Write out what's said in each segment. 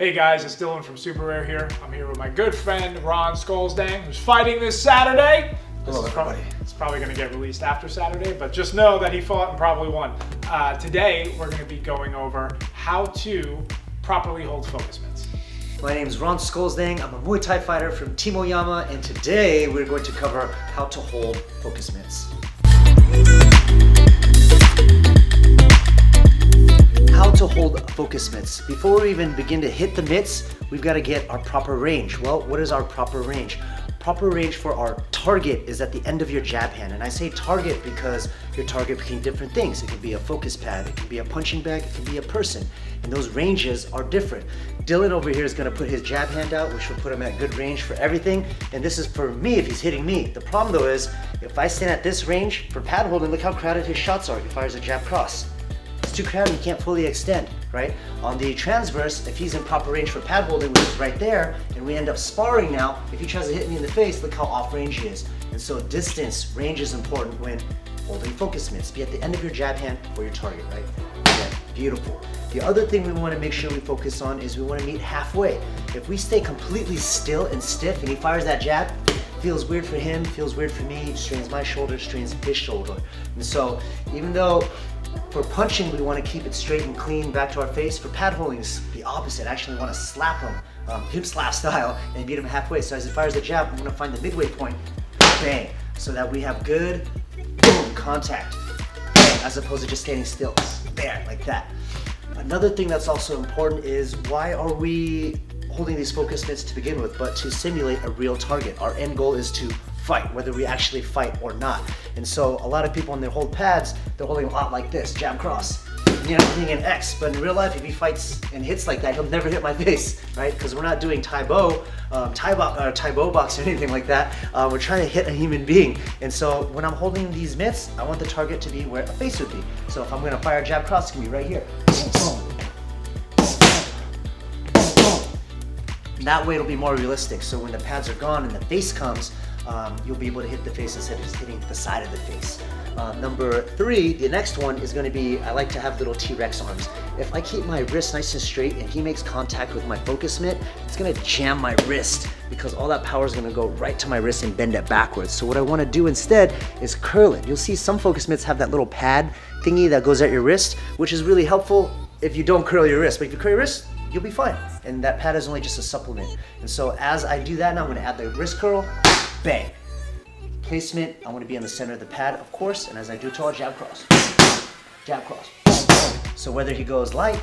Hey guys, it's Dylan from Superare here. I'm here with my good friend Ron Scolesdang, who's fighting this Saturday. Hello, everybody. It's probably going to get released after Saturday, but just know that he fought and probably won. Today, we're going to be going over how to properly hold focus mitts. My name is Ron Scolesdang. I'm a Muay Thai fighter from Team Oyama, and today we're going to cover how to hold focus mitts. How to hold focus mitts. Before we even begin to hit the mitts, we've got to get our proper range. Well, what is our proper range? Proper range for our target is at the end of your jab hand. And I say target because your target can be different things. It can be a focus pad, it can be a punching bag, it can be a person. And those ranges are different. Dylan over here is gonna put his jab hand out, which will put him at good range for everything. And this is for me if he's hitting me. The problem though is, if I stand at this range for pad holding, look how crowded his shots are. He fires a jab cross. It's too crowded, he can't fully extend, right? On the transverse, if he's in proper range for pad holding, which is right there, and we end up sparring now, if he tries to hit me in the face, look how off range he is. And so distance, range is important when holding focus mitts. Be at the end of your jab hand for your target, right? Yeah, beautiful. The other thing we want to make sure we focus on is we want to meet halfway. If we stay completely still and stiff and he fires that jab, feels weird for him, feels weird for me, strains my shoulder, strains his shoulder. And so even though for punching, we want to keep it straight and clean back to our face. For pad holding, it's the opposite. I actually want to slap him, hip slap style, and meet him halfway. So as he fires the jab, I'm going to find the midway point, bang, so that we have good, boom, contact, bang, as opposed to just standing still, there, like that. Another thing that's also important is, why are we holding these focus mitts to begin with, but to simulate a real target. Our end goal is to fight, whether we actually fight or not. And so a lot of people when they hold pads, they're holding a lot like this, jab cross. You know, hitting an X, but in real life, if he fights and hits like that, he'll never hit my face, right? Because we're not doing Thai bow box or anything like that. We're trying to hit a human being. And so when I'm holding these mitts, I want the target to be where a face would be. So if I'm gonna fire a jab cross, it's gonna be right here. And that way it'll be more realistic. So when the pads are gone and the face comes, you'll be able to hit the face instead of just hitting the side of the face. Number 3, the next one is going to be, I like to have little T-Rex arms. If I keep my wrist nice and straight and he makes contact with my focus mitt, it's going to jam my wrist because all that power is going to go right to my wrist and bend it backwards. So what I want to do instead is curl it. You'll see some focus mitts have that little pad thingy that goes at your wrist, which is really helpful if you don't curl your wrist. But if you curl your wrist, you'll be fine. And that pad is only just a supplement. And so as I do that now, I'm going to add the wrist curl, bang. Placement, I want to be on the center of the pad, of course, and as I do it all, jab cross, jab cross. So whether he goes light,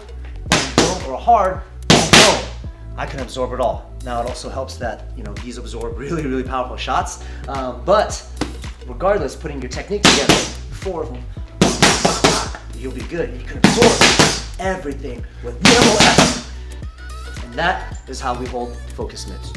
or hard, I can absorb it all. Now it also helps that, you know, he's absorbed really, really powerful shots, but regardless, putting your technique together, 4 of them, you'll be good. You can absorb everything with minimal effort. And that is how we hold focus mitts.